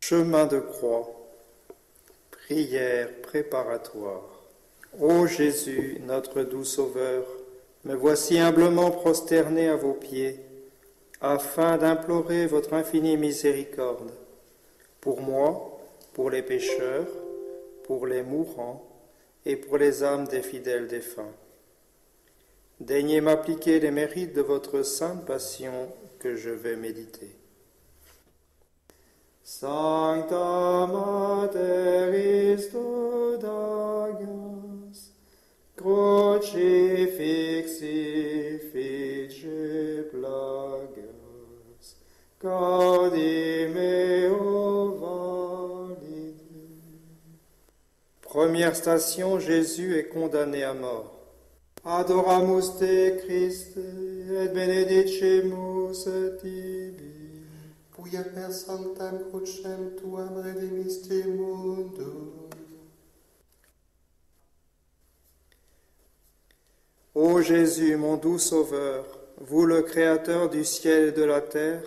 Chemin de croix, prière préparatoire. Ô Jésus, notre doux Sauveur, me voici humblement prosterné à vos pieds, afin d'implorer votre infinie miséricorde, pour moi, pour les pécheurs, pour les mourants et pour les âmes des fidèles défunts. Daignez m'appliquer les mérites de votre sainte passion que je vais méditer. Sancta Mater Istudagas, crucifixi fice plagas, gaudim eo valide. Première station, Jésus est condamné à mort. Adoramus te Christe, et benedicemus tibi. Quia per sanctam crucem tuam redemisti mundum. Ô Jésus, mon doux Sauveur, vous le Créateur du ciel et de la terre,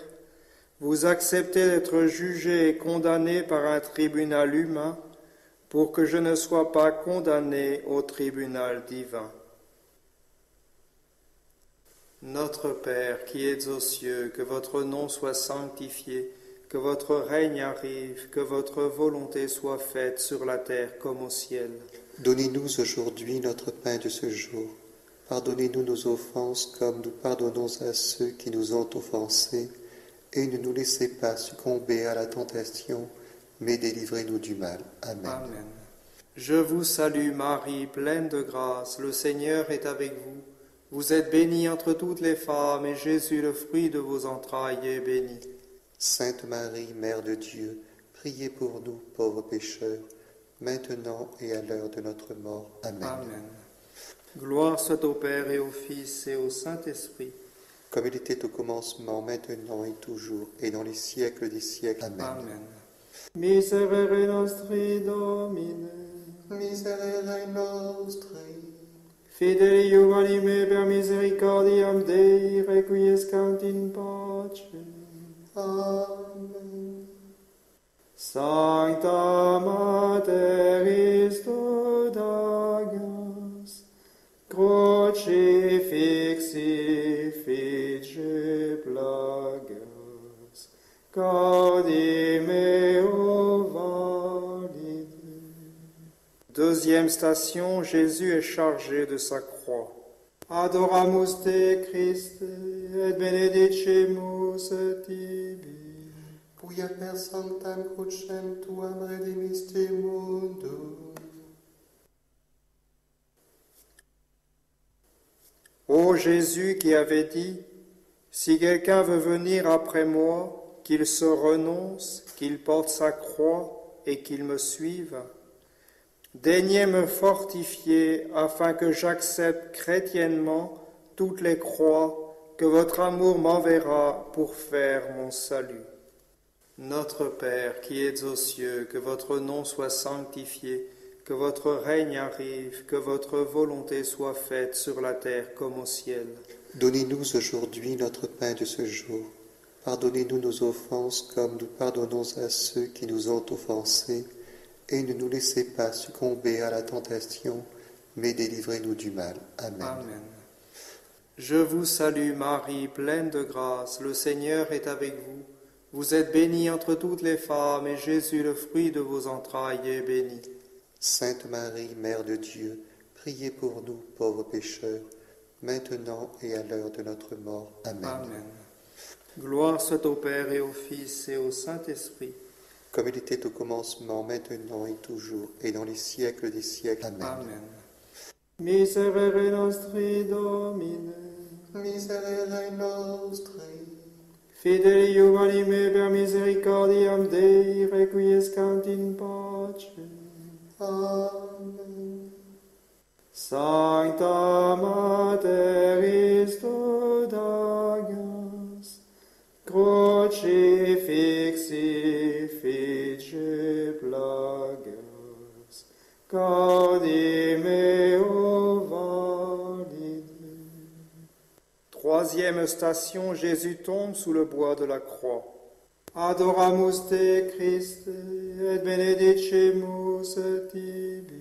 vous acceptez d'être jugé et condamné par un tribunal humain pour que je ne sois pas condamné au tribunal divin. Notre Père qui êtes aux cieux, que votre nom soit sanctifié, que votre règne arrive, que votre volonté soit faite sur la terre comme au ciel. Donnez-nous aujourd'hui notre pain de ce jour. Pardonnez-nous nos offenses comme nous pardonnons à ceux qui nous ont offensés. Et ne nous laissez pas succomber à la tentation, mais délivrez-nous du mal. Amen. Amen. Je vous salue Marie, pleine de grâce, le Seigneur est avec vous. Vous êtes bénie entre toutes les femmes, et Jésus, le fruit de vos entrailles, est béni. Sainte Marie, Mère de Dieu, priez pour nous, pauvres pécheurs, maintenant et à l'heure de notre mort. Amen. Amen. Gloire soit au Père et au Fils et au Saint-Esprit. Comme il était au commencement, maintenant et toujours, et dans les siècles des siècles. Amen. Amen. Miserere nostri Domine, Miserere nostri, Fidelium anime per misericordiam Dei, requiescant in pace. Amen. Sancta Mater Istudagas, crucifixi fice plagas, gaudim eo valide. Deuxième station, Jésus est chargé de sa croix. Adoramus te Christe, et benedicemus tibi. Quia per sanctam crucem tuam redemisti mundum. Ô Jésus qui avait dit, si quelqu'un veut venir après moi, qu'il se renonce, qu'il porte sa croix et qu'il me suive, daignez me fortifier afin que j'accepte chrétiennement toutes les croix que votre amour m'enverra pour faire mon salut. Notre Père qui êtes aux cieux, que votre nom soit sanctifié, que votre règne arrive, que votre volonté soit faite sur la terre comme au ciel. Donnez-nous aujourd'hui notre pain de ce jour. Pardonnez-nous nos offenses comme nous pardonnons à ceux qui nous ont offensés. Et ne nous laissez pas succomber à la tentation, mais délivrez-nous du mal. Amen. Amen. Je vous salue Marie, pleine de grâce, le Seigneur est avec vous. Vous êtes bénie entre toutes les femmes, et Jésus, le fruit de vos entrailles, est béni. Sainte Marie, Mère de Dieu, priez pour nous, pauvres pécheurs, maintenant et à l'heure de notre mort. Amen. Amen. Gloire soit au Père et au Fils et au Saint-Esprit. Comme il était au commencement, maintenant et toujours, et dans les siècles des siècles. Amen. Amen. Miserere nostri Domine, Miserere nostri, Fidelium anime per misericordiam Dei, requiescant in pace. Amen. Sancta Mater Istudagas, crucifixi fice plagas, gaudim eo valide. Troisième station, Jésus tombe sous le bois de la croix. Adoramus te, Christe, et benedicimus tibi.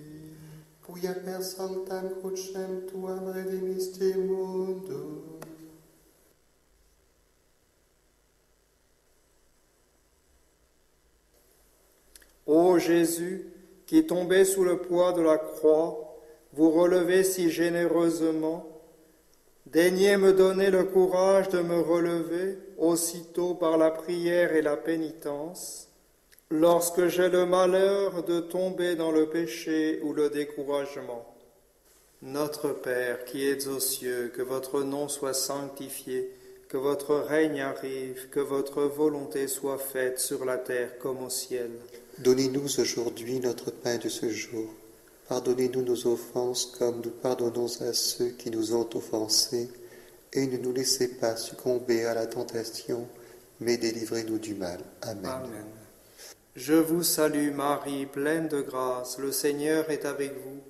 Quia per sanctam crucem tuam redemisti mundum. Ô Jésus, qui tombez sous le poids de la croix, vous relevez si généreusement, daignez me donner le courage de me relever aussitôt par la prière et la pénitence, lorsque j'ai le malheur de tomber dans le péché ou le découragement. Notre Père qui êtes aux cieux, que votre nom soit sanctifié, que votre règne arrive, que votre volonté soit faite sur la terre comme au ciel. Donnez-nous aujourd'hui notre pain de ce jour. Pardonnez-nous nos offenses comme nous pardonnons à ceux qui nous ont offensés, et ne nous laissez pas succomber à la tentation, mais délivrez-nous du mal. Amen. Amen. Je vous salue Marie, pleine de grâce, le Seigneur est avec vous.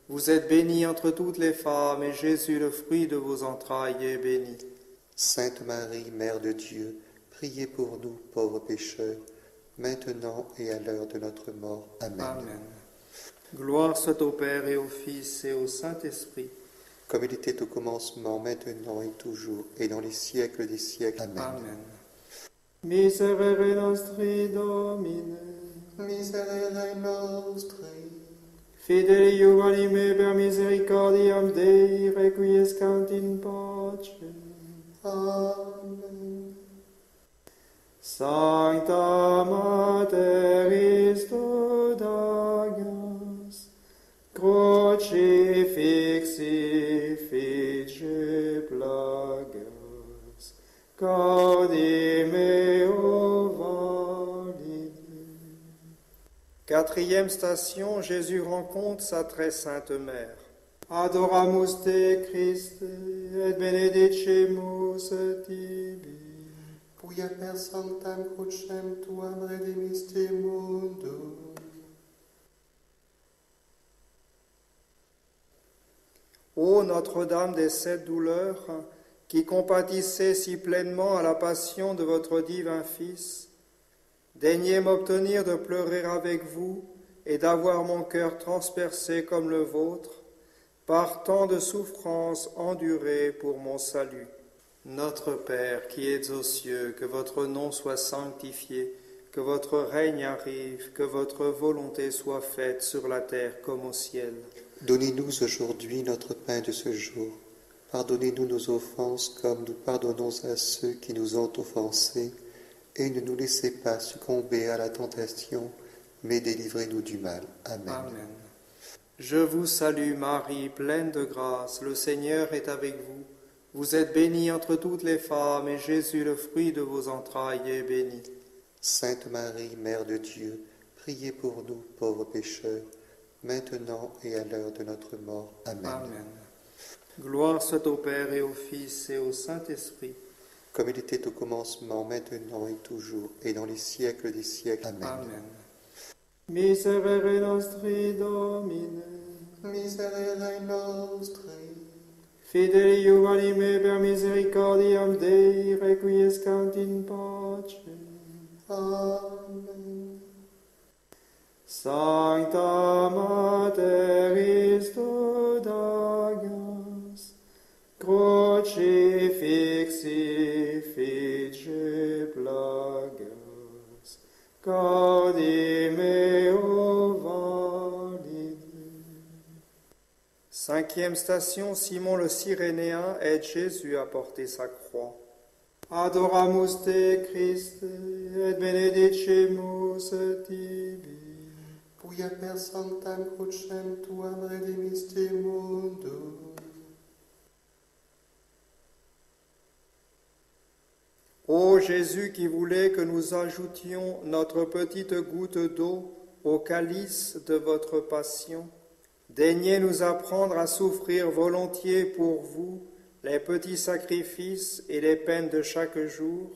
Vous êtes bénie entre toutes les femmes, et Jésus, le fruit de vos entrailles, est béni. Sainte Marie, Mère de Dieu, priez pour nous, pauvres pécheurs, maintenant et à l'heure de notre mort. Amen. Amen. Gloire soit au Père et au Fils et au Saint-Esprit. Comme il était au commencement, maintenant et toujours, et dans les siècles des siècles. Amen. Amen. Miserere nostri Domine, Miserere nostri, fideli anime per misericordiam Dei, requiescant in pace. Amen. Sancta Mater Dagas, crucifixi fice plagas, gaudi meo valide. Quatrième station, Jésus rencontre sa très sainte mère. Adoramus te, Christe, et benedicimus tibi. Quia per sanctam crucem tuam redemisti mundum. Ô Notre-Dame des sept douleurs, qui compatissez si pleinement à la passion de votre divin Fils, daignez m'obtenir de pleurer avec vous et d'avoir mon cœur transpercé comme le vôtre, par tant de souffrances endurées pour mon salut. Notre Père qui êtes aux cieux, que votre nom soit sanctifié, que votre règne arrive, que votre volonté soit faite sur la terre comme au ciel. Donnez-nous aujourd'hui notre pain de ce jour. Pardonnez-nous nos offenses comme nous pardonnons à ceux qui nous ont offensés, et ne nous laissez pas succomber à la tentation, mais délivrez-nous du mal. Amen. Amen. Je vous salue Marie, pleine de grâce, le Seigneur est avec vous. Vous êtes bénie entre toutes les femmes, et Jésus, le fruit de vos entrailles, est béni. Sainte Marie, Mère de Dieu, priez pour nous, pauvres pécheurs, maintenant et à l'heure de notre mort. Amen. Amen. Gloire soit au Père et au Fils et au Saint-Esprit. Comme il était au commencement, maintenant et toujours, et dans les siècles des siècles. Amen. Amen. Miserere nostri Domine, Miserere nostri, fideli anime per misericordiam Dei, requiescant in pace. Amen. Sancta Mater Dagas, crucifixi fice plagas, gaudi meo valide. Cinquième station, Simon le Cyrénéen aide Jésus à porter sa croix. Adoramus te, Christe, et benedicimus tibi. Quia per sanctam crucem tuam redemisti mundum. Ô Jésus qui voulait que nous ajoutions notre petite goutte d'eau au calice de votre passion, daignez nous apprendre à souffrir volontiers pour vous les petits sacrifices et les peines de chaque jour,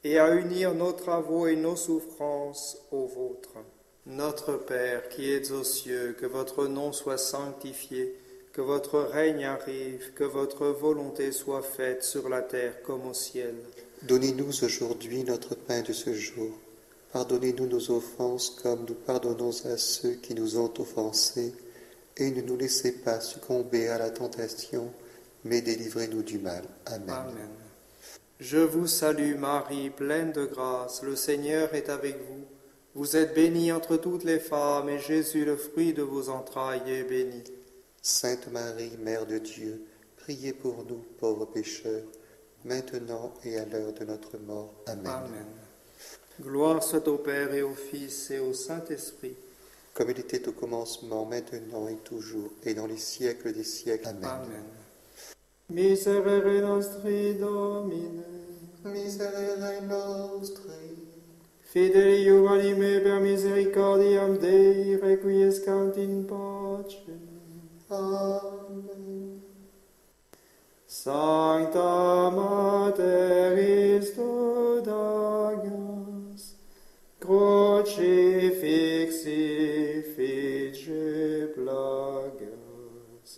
et à unir nos travaux et nos souffrances aux vôtres. Notre Père qui êtes aux cieux, que votre nom soit sanctifié, que votre règne arrive, que votre volonté soit faite sur la terre comme au ciel. Donnez-nous aujourd'hui notre pain de ce jour. Pardonnez-nous nos offenses comme nous pardonnons à ceux qui nous ont offensés. Et ne nous laissez pas succomber à la tentation, mais délivrez-nous du mal. Amen. Amen. Je vous salue Marie, pleine de grâce, le Seigneur est avec vous. Vous êtes bénie entre toutes les femmes, et Jésus, le fruit de vos entrailles, est béni. Sainte Marie, Mère de Dieu, priez pour nous, pauvres pécheurs, maintenant et à l'heure de notre mort. Amen. Amen. Gloire soit au Père et au Fils et au Saint-Esprit. Comme il était au commencement, maintenant et toujours, et dans les siècles des siècles. Amen. Amen. Miserere nostri Domine, Miserere nostri, fidelium anime per misericordiam Dei, requiescant in pace. Amen. Sancta Mater Christus Agnus, crucifixi fice plagas,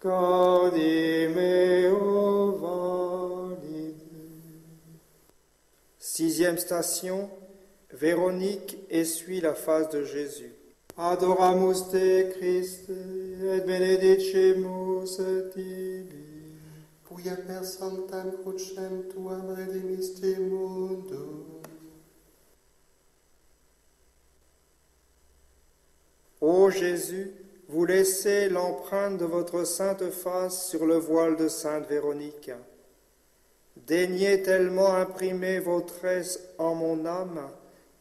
gaudi meo valide. Sixième station, Véronique essuie la face de Jésus. Adoramus te Christe, et benedicimus tibi. Quia per sanctam crucem tuam redemisti mundum. Ô Jésus, vous laissez l'empreinte de votre sainte face sur le voile de sainte Véronique. Daignez tellement imprimer vos traits en mon âme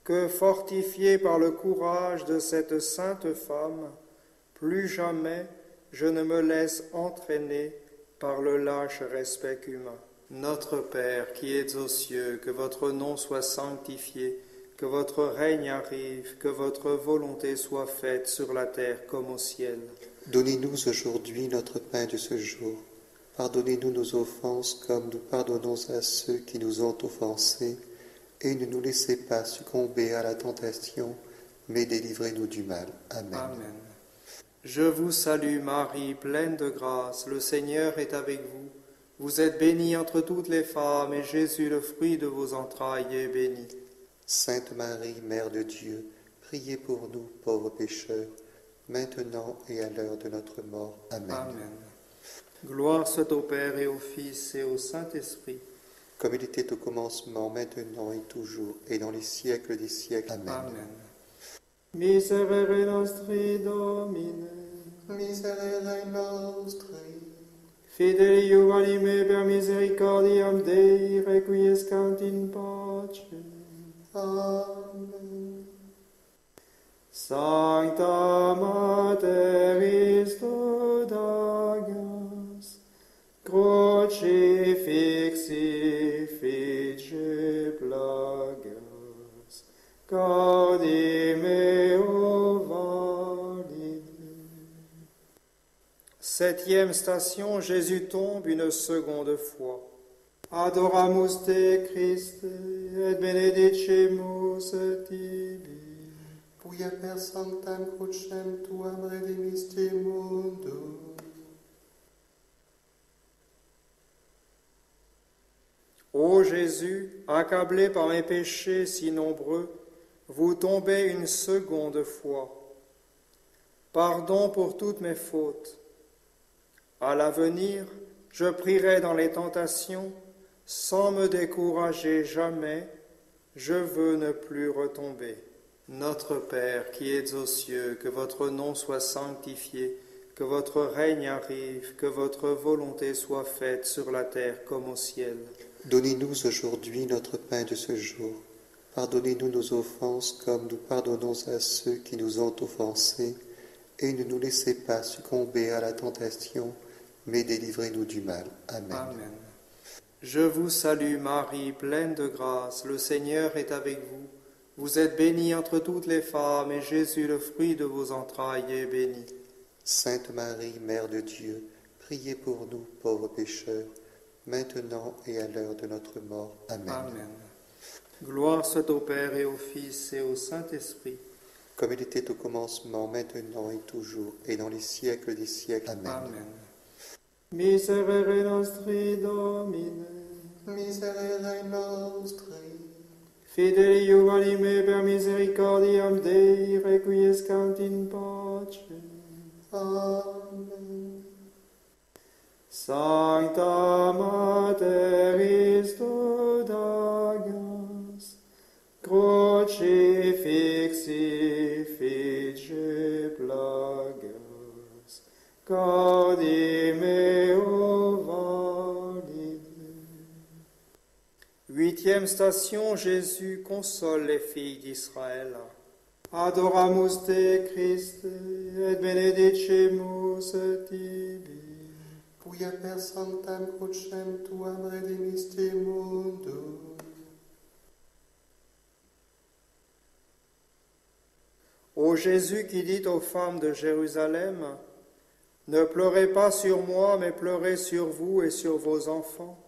que, fortifié par le courage de cette sainte femme, plus jamais je ne me laisse entraîner par le lâche respect humain. Notre Père qui es aux cieux, que votre nom soit sanctifié, que votre règne arrive, que votre volonté soit faite sur la terre comme au ciel. Donnez-nous aujourd'hui notre pain de ce jour. Pardonnez-nous nos offenses comme nous pardonnons à ceux qui nous ont offensés. Et ne nous laissez pas succomber à la tentation, mais délivrez-nous du mal. Amen. Amen. Je vous salue Marie, pleine de grâce, le Seigneur est avec vous. Vous êtes bénie entre toutes les femmes, et Jésus, le fruit de vos entrailles, est béni. Sainte Marie, Mère de Dieu, priez pour nous, pauvres pécheurs, maintenant et à l'heure de notre mort. Amen. Amen. Gloire soit au Père et au Fils et au Saint-Esprit. Comme il était au commencement, maintenant et toujours, et dans les siècles des siècles. Amen. Amen. Miserere nostri Domine, Miserere nostri, fidelium anime per misericordiam Dei, requiescant in pace. Amen. Sancta Mater Christus Agnus, crucifixi fice plagas, gaudi meo valide. Septième station, Jésus tombe une seconde fois. Adoramus te Christe, et benedicimus tibi. Quia per sanctam crucem tuam redemisti mundum. Ô Jésus, accablé par mes péchés si nombreux, vous tombez une seconde fois. Pardon pour toutes mes fautes. À l'avenir, je prierai dans les tentations, sans me décourager jamais, je veux ne plus retomber. Notre Père qui es aux cieux, que votre nom soit sanctifié, que votre règne arrive, que votre volonté soit faite sur la terre comme au ciel. Donnez-nous aujourd'hui notre pain de ce jour. Pardonnez-nous nos offenses comme nous pardonnons à ceux qui nous ont offensés. Et ne nous laissez pas succomber à la tentation, mais délivrez-nous du mal. Amen. Amen. Je vous salue Marie, pleine de grâce, le Seigneur est avec vous. Vous êtes bénie entre toutes les femmes, et Jésus, le fruit de vos entrailles, est béni. Sainte Marie, Mère de Dieu, priez pour nous, pauvres pécheurs, maintenant et à l'heure de notre mort. Amen. Amen. Gloire soit au Père et au Fils et au Saint-Esprit. Comme il était au commencement, maintenant et toujours, et dans les siècles des siècles. Amen. Amen. Miserere nostri Domine, Miserere nostri. Fidei anime per misericordiam Dei, requiescant in pace. Amen. Sancta Mater Istodagas, crucifixi fice plagas, cardi meo valide. Huitième station, Jésus console les filles d'Israël. Adoramus te Christe, et benedicimus tibi. Quia per sanctam crucem tuam redemisti mundum. Ô Jésus qui dit aux femmes de Jérusalem, ne pleurez pas sur moi, mais pleurez sur vous et sur vos enfants.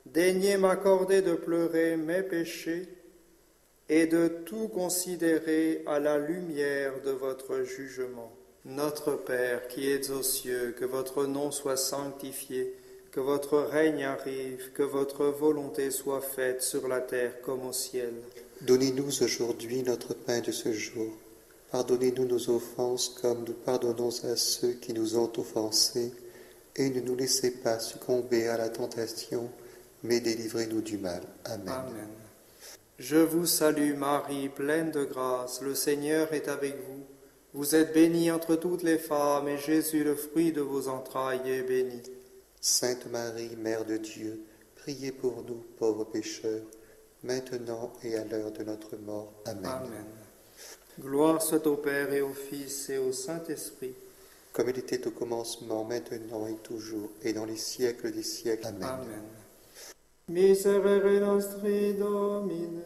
Daignez m'accorder de pleurer mes péchés et de tout considérer à la lumière de votre jugement. Notre Père qui es aux cieux, que votre nom soit sanctifié, que votre règne arrive, que votre volonté soit faite sur la terre comme au ciel. Donnez-nous aujourd'hui notre pain de ce jour. Pardonnez-nous nos offenses comme nous pardonnons à ceux qui nous ont offensés, et ne nous laissez pas succomber à la tentation, mais délivrez-nous du mal. Amen. Amen. Je vous salue Marie, pleine de grâce, le Seigneur est avec vous. Vous êtes bénie entre toutes les femmes, et Jésus, le fruit de vos entrailles, est béni. Sainte Marie, Mère de Dieu, priez pour nous, pauvres pécheurs, maintenant et à l'heure de notre mort. Amen. Amen. Gloire soit au Père et au Fils et au Saint-Esprit. Comme il était au commencement, maintenant et toujours, et dans les siècles des siècles. Amen. Amen. Miserere nostri Domine,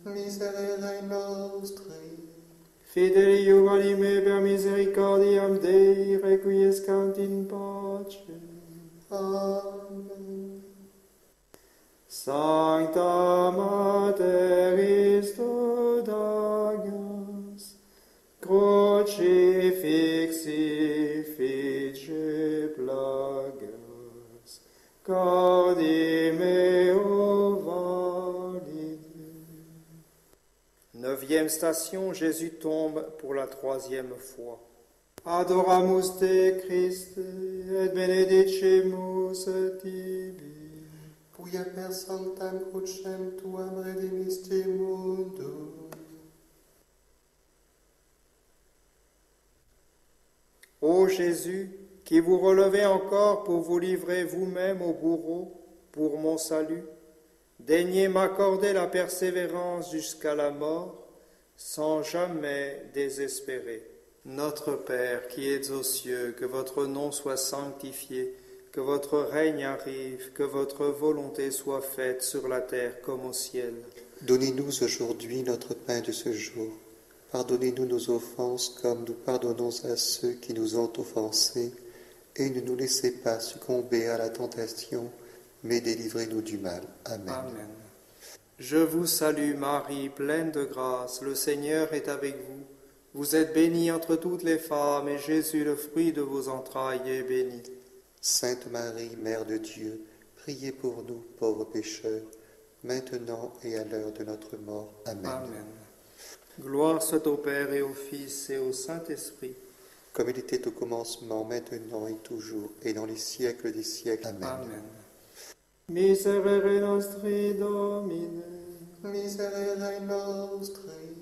Miserere nostri. Fidei anime per misericordiam Dei, requiescant in pace. Amen. Sancta Mater Istodagas, crucifixi fice plagas, cardi meo valide. Neuvième station, Jésus tombe pour la troisième fois. Adoramus te Christe, et benedicimus tibi. Quia per sanctam crucem tuam redemisti mundum. Ô Jésus, qui vous relevez encore pour vous livrer vous-même au bourreau pour mon salut, daignez m'accorder la persévérance jusqu'à la mort, sans jamais désespérer. Notre Père qui es aux cieux, que votre nom soit sanctifié, que votre règne arrive, que votre volonté soit faite sur la terre comme au ciel. Donnez-nous aujourd'hui notre pain de ce jour. Pardonnez-nous nos offenses comme nous pardonnons à ceux qui nous ont offensés, et ne nous laissez pas succomber à la tentation, mais délivrez-nous du mal. Amen. Amen. Je vous salue Marie, pleine de grâce, le Seigneur est avec vous. Vous êtes bénie entre toutes les femmes, et Jésus, le fruit de vos entrailles, est béni. Sainte Marie, Mère de Dieu, priez pour nous, pauvres pécheurs, maintenant et à l'heure de notre mort. Amen. Amen. Gloire soit au Père et au Fils et au Saint-Esprit. Comme il était au commencement, maintenant et toujours, et dans les siècles des siècles. Amen. Amen. Miserere nostri Domine, Miserere nostri.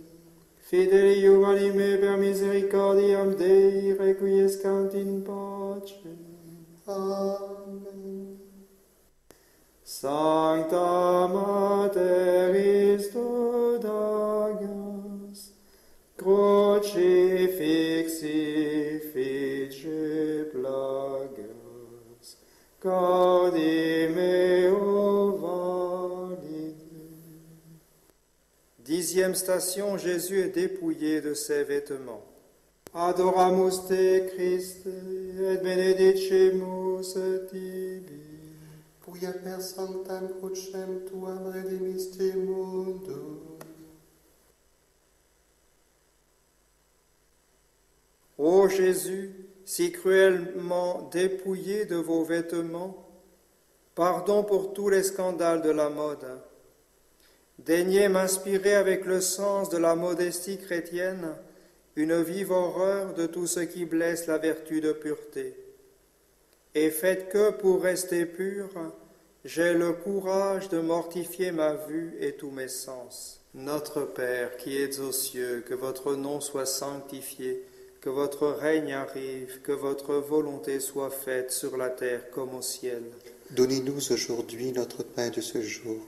Fidei anime per misericordiam Dei, requiescant in pace. Amen. Sancta Mater Istodagas, crucifixi fice plagas, cardi meo valide. Dixième station, Jésus est dépouillé de ses vêtements. Adoramus te Christe, et benedicimus tibi. Quia per sanctam crucem tuam redemisti mundum. Ô Jésus, si cruellement dépouillé de vos vêtements, Pardon pour tous les scandales de la mode. Daignez m'inspirer avec le sens de la modestie chrétienne une vive horreur de tout ce qui blesse la vertu de pureté. Et faites que, pour rester pur, j'ai le courage de mortifier ma vue et tous mes sens. Notre Père qui êtes aux cieux, que votre nom soit sanctifié, que votre règne arrive, que votre volonté soit faite sur la terre comme au ciel. Donnez-nous aujourd'hui notre pain de ce jour.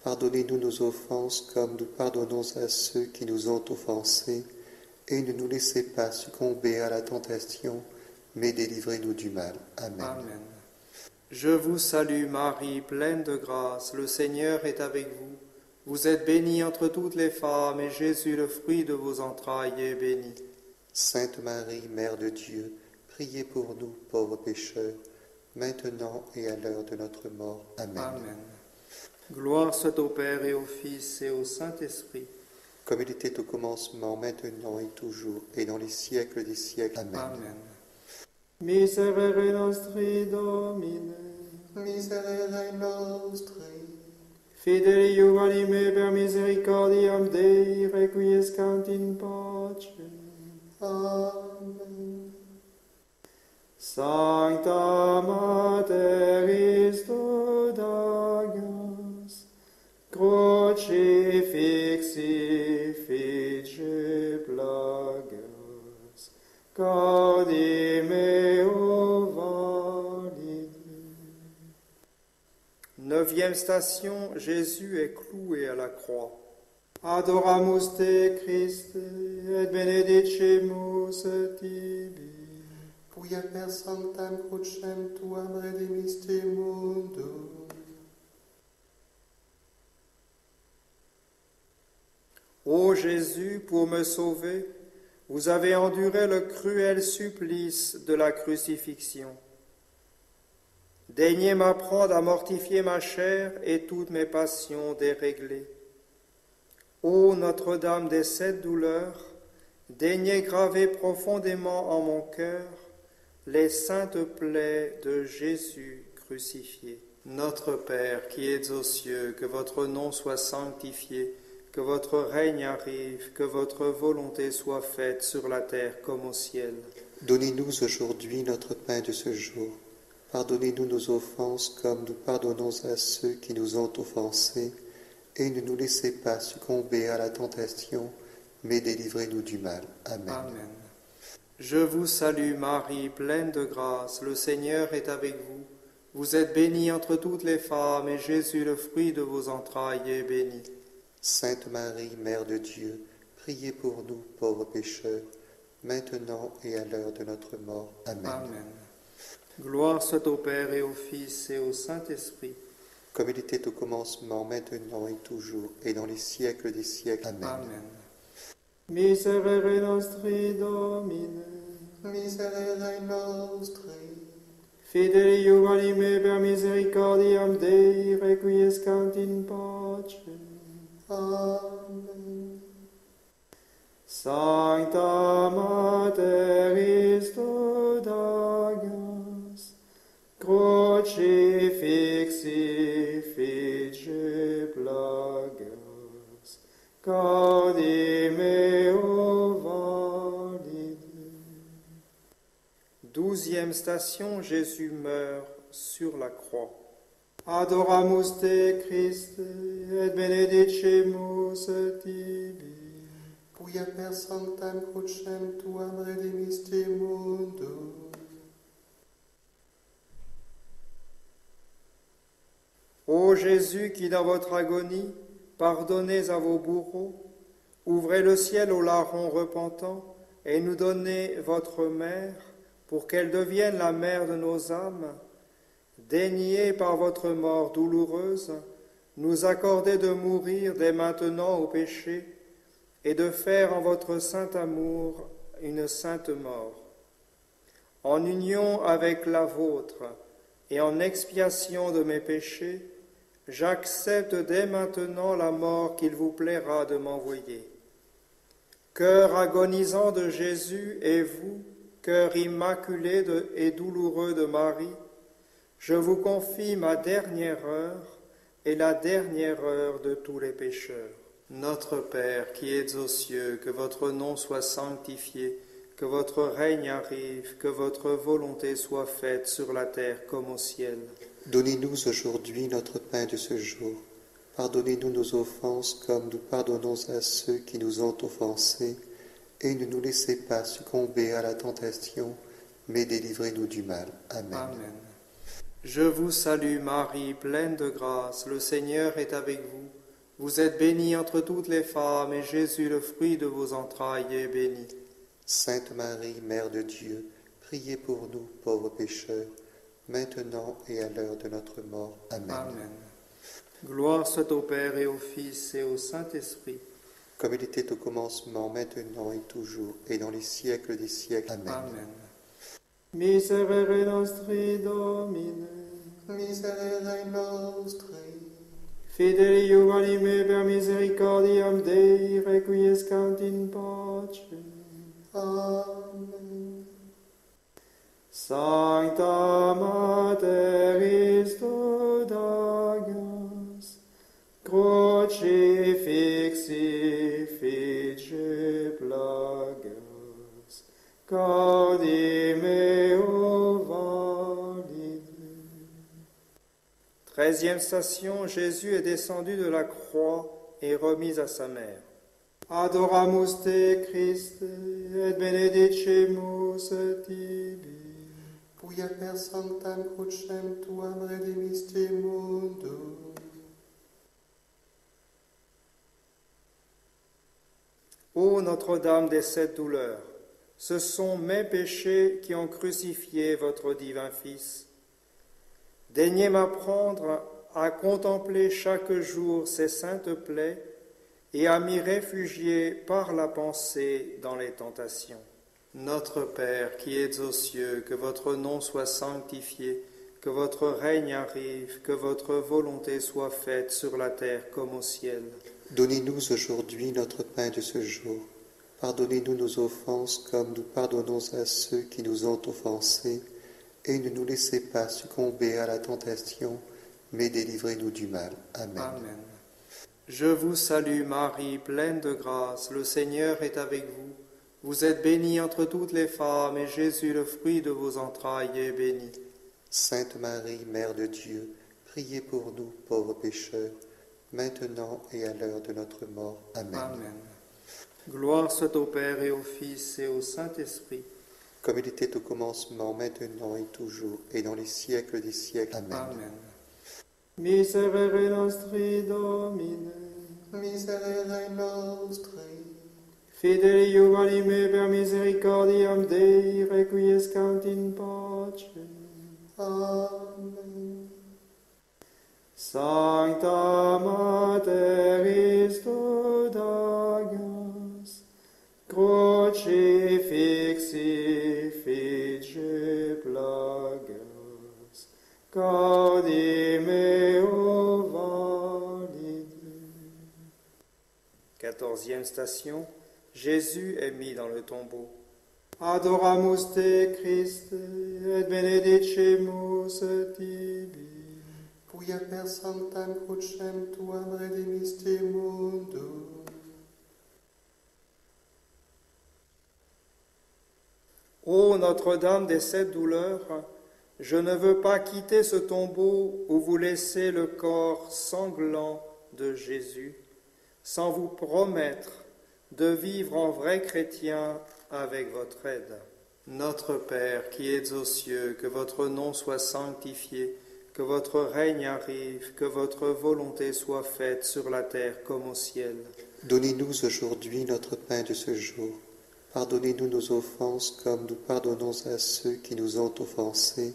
Pardonnez-nous nos offenses comme nous pardonnons à ceux qui nous ont offensés, et ne nous laissez pas succomber à la tentation, mais délivrez-nous du mal. Amen. Amen. Je vous salue Marie, pleine de grâce, le Seigneur est avec vous. Vous êtes bénie entre toutes les femmes, et Jésus, le fruit de vos entrailles, est béni. Sainte Marie, Mère de Dieu, priez pour nous pauvres pécheurs, maintenant et à l'heure de notre mort. Amen. Amen. Gloire soit au Père et au Fils et au Saint-Esprit. Comme il était au commencement, maintenant et toujours, et dans les siècles des siècles. Amen. Amen. Miserere nostri Domine, Miserere nostri, fideli anime per misericordiam Dei, requiescant in pace. Amen. Sancta Mater Dagas, crucifixi fice plagas, cardi meo valide. Neuvième station, Jésus est cloué à la croix. Adoramus te Christe, et benedicimus tibi. Quia per sanctam crucem tuam redemisti mundum. Ô Jésus, pour me sauver, vous avez enduré le cruel supplice de la crucifixion. Daignez m'apprendre à mortifier ma chair et toutes mes passions déréglées. Ô Notre-Dame des 7 douleurs, daignez graver profondément en mon cœur les saintes plaies de Jésus crucifié. Notre Père qui êtes aux cieux, que votre nom soit sanctifié, que votre règne arrive, que votre volonté soit faite sur la terre comme au ciel. Donnez-nous aujourd'hui notre pain de ce jour. Pardonnez-nous nos offenses comme nous pardonnons à ceux qui nous ont offensés, et ne nous laissez pas succomber à la tentation, mais délivrez-nous du mal. Amen. Amen. Je vous salue Marie, pleine de grâce, le Seigneur est avec vous. Vous êtes bénie entre toutes les femmes, et Jésus, le fruit de vos entrailles, est béni. Sainte Marie, Mère de Dieu, priez pour nous pauvres pécheurs, maintenant et à l'heure de notre mort. Amen. Amen. Gloire soit au Père et au Fils et au Saint-Esprit. Comme il était au commencement, maintenant et toujours, et dans les siècles des siècles. Amen. Amen. Miserere nostri Domine, Miserere nostri, fideli anime per misericordiam Dei, requiescant in pace. Amen. Sancta Mater Dagas, crucifixi fice plagas, cardi meo valide. 12e station, Jésus meurt sur la croix. Adoramus te Christe, et benedicimus tibi. Quia per sanctam crucem tuam redemisti mundum. Ô Jésus qui dans votre agonie pardonnez à vos bourreaux, ouvrez le ciel aux larrons repentants et nous donnez votre mère pour qu'elle devienne la mère de nos âmes. Daignez par votre mort douloureuse nous accorder de mourir dès maintenant au péché et de faire en votre saint amour une sainte mort. En union avec la vôtre et en expiation de mes péchés, j'accepte dès maintenant la mort qu'il vous plaira de m'envoyer. Cœur agonisant de Jésus et vous, cœur immaculé et douloureux de Marie, Je vous confie ma dernière heure et la dernière heure de tous les pécheurs. Notre Père qui es aux cieux, que votre nom soit sanctifié, que votre règne arrive, que votre volonté soit faite sur la terre comme au ciel. Donnez-nous aujourd'hui notre pain de ce jour. Pardonnez-nous nos offenses comme nous pardonnons à ceux qui nous ont offensés. Et ne nous laissez pas succomber à la tentation, mais délivrez-nous du mal. Amen. Amen. Je vous salue Marie, pleine de grâce, le Seigneur est avec vous. Vous êtes bénie entre toutes les femmes, et Jésus, le fruit de vos entrailles, est béni. Sainte Marie, Mère de Dieu, priez pour nous, pauvres pécheurs, maintenant et à l'heure de notre mort. Amen. Amen. Gloire soit au Père et au Fils et au Saint-Esprit. Comme il était au commencement, maintenant et toujours, et dans les siècles des siècles. Amen. Amen. Miserere nostri Domine, Miserere nostri, fidelium anime per misericordiam Dei requiescant in pace. Amen. Sancta Mater Christus Agnus, crucifixi fice plagas, gaudi meo valide. 13e station, Jésus est descendu de la croix et remis à sa mère. Adoramus te Christe, et benedicimus tibi. Quia per sanctam crucem tuam redemisti mundum. Ô Notre-Dame des sept douleurs, ce sont mes péchés qui ont crucifié votre divin Fils. Daignez m'apprendre à contempler chaque jour ces saintes plaies et à m'y réfugier par la pensée dans les tentations. Notre Père qui es aux cieux, que votre nom soit sanctifié, que votre règne arrive, que votre volonté soit faite sur la terre comme au ciel. Donnez-nous aujourd'hui notre pain de ce jour. Pardonnez-nous nos offenses comme nous pardonnons à ceux qui nous ont offensés. Et ne nous laissez pas succomber à la tentation, mais délivrez-nous du mal. Amen. Amen. Je vous salue Marie, pleine de grâce, le Seigneur est avec vous. Vous êtes bénie entre toutes les femmes, et Jésus, le fruit de vos entrailles, est béni. Sainte Marie, Mère de Dieu, priez pour nous, pauvres pécheurs, maintenant et à l'heure de notre mort. Amen. Amen. Gloire soit au Père et au Fils et au Saint-Esprit. Comme il était au commencement, maintenant et toujours, et dans les siècles des siècles. Amen. Amen. Miserere nostri Domine, Miserere nostri, fidelium anime per misericordiam Dei requiescant in pace. Amen. Sancta Mater Christus Agnus, crucifixi fice plagas, gaudi meo valide. 14e station, Jésus est mis dans le tombeau. Adoramus te Christe, et benedicimus tibi. Quia per sanctam crucem tuam redemisti mundum. Ô Notre-Dame des sept douleurs, je ne veux pas quitter ce tombeau où vous laissez le corps sanglant de Jésus, sans vous promettre de vivre en vrai chrétien avec votre aide. Notre Père qui es aux cieux, que votre nom soit sanctifié, que votre règne arrive, que votre volonté soit faite sur la terre comme au ciel. Donnez-nous aujourd'hui notre pain de ce jour. Pardonnez-nous nos offenses comme nous pardonnons à ceux qui nous ont offensés.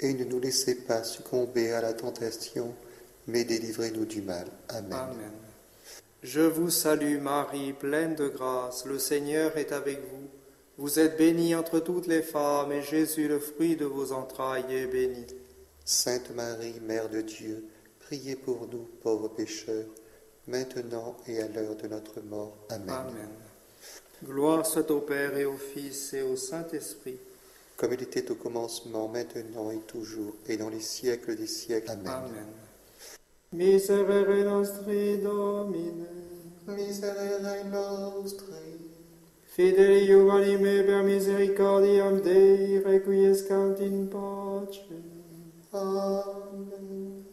Et ne nous laissez pas succomber à la tentation, mais délivrez-nous du mal. Amen. Amen. Je vous salue Marie, pleine de grâce, le Seigneur est avec vous. Vous êtes bénie entre toutes les femmes, et Jésus, le fruit de vos entrailles, est béni. Sainte Marie, Mère de Dieu, priez pour nous, pauvres pécheurs, maintenant et à l'heure de notre mort. Amen. Amen. Gloire soit au Père et au Fils et au Saint-Esprit. comme il était au commencement, maintenant et toujours, et dans les siècles des siècles. Amen. Amen. Miserere nostri Domine, Miserere nostri, fideli anime per misericordiam Dei, requiescant in pace. Amen.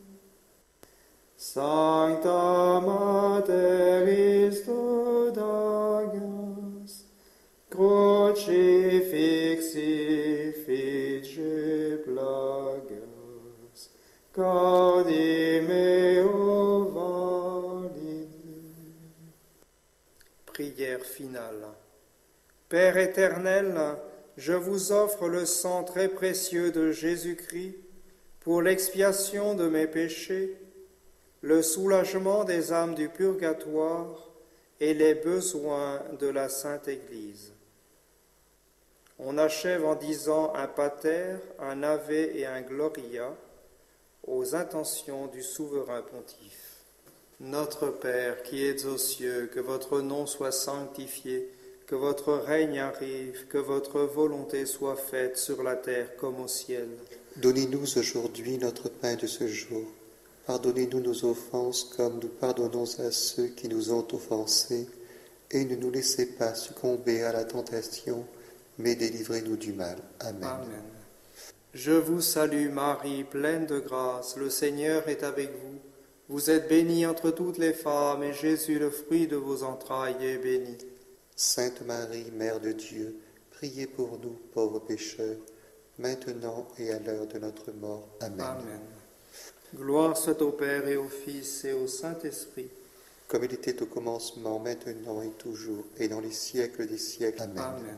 Sancta Mater Istudagas, crucifixi fice plagas, cardi meo valide. Prière finale. Père éternel, je vous offre le sang très précieux de Jésus-Christ pour l'expiation de mes péchés, le soulagement des âmes du purgatoire et les besoins de la Sainte Église. On achève en disant un Pater, un Ave et un Gloria aux intentions du souverain pontife. Notre Père qui êtes aux cieux, que votre nom soit sanctifié, que votre règne arrive, que votre volonté soit faite sur la terre comme au ciel. Donnez-nous aujourd'hui notre pain de ce jour. Pardonnez-nous nos offenses comme nous pardonnons à ceux qui nous ont offensés, et ne nous laissez pas succomber à la tentation, mais délivrez-nous du mal. Amen. Amen. Je vous salue Marie, pleine de grâce, le Seigneur est avec vous. Vous êtes bénie entre toutes les femmes, et Jésus, le fruit de vos entrailles, est béni. Sainte Marie, Mère de Dieu, priez pour nous, pauvres pécheurs, maintenant et à l'heure de notre mort. Amen. Amen. Gloire soit au Père et au Fils et au Saint-Esprit. Comme il était au commencement, maintenant et toujours, et dans les siècles des siècles. Amen. Amen.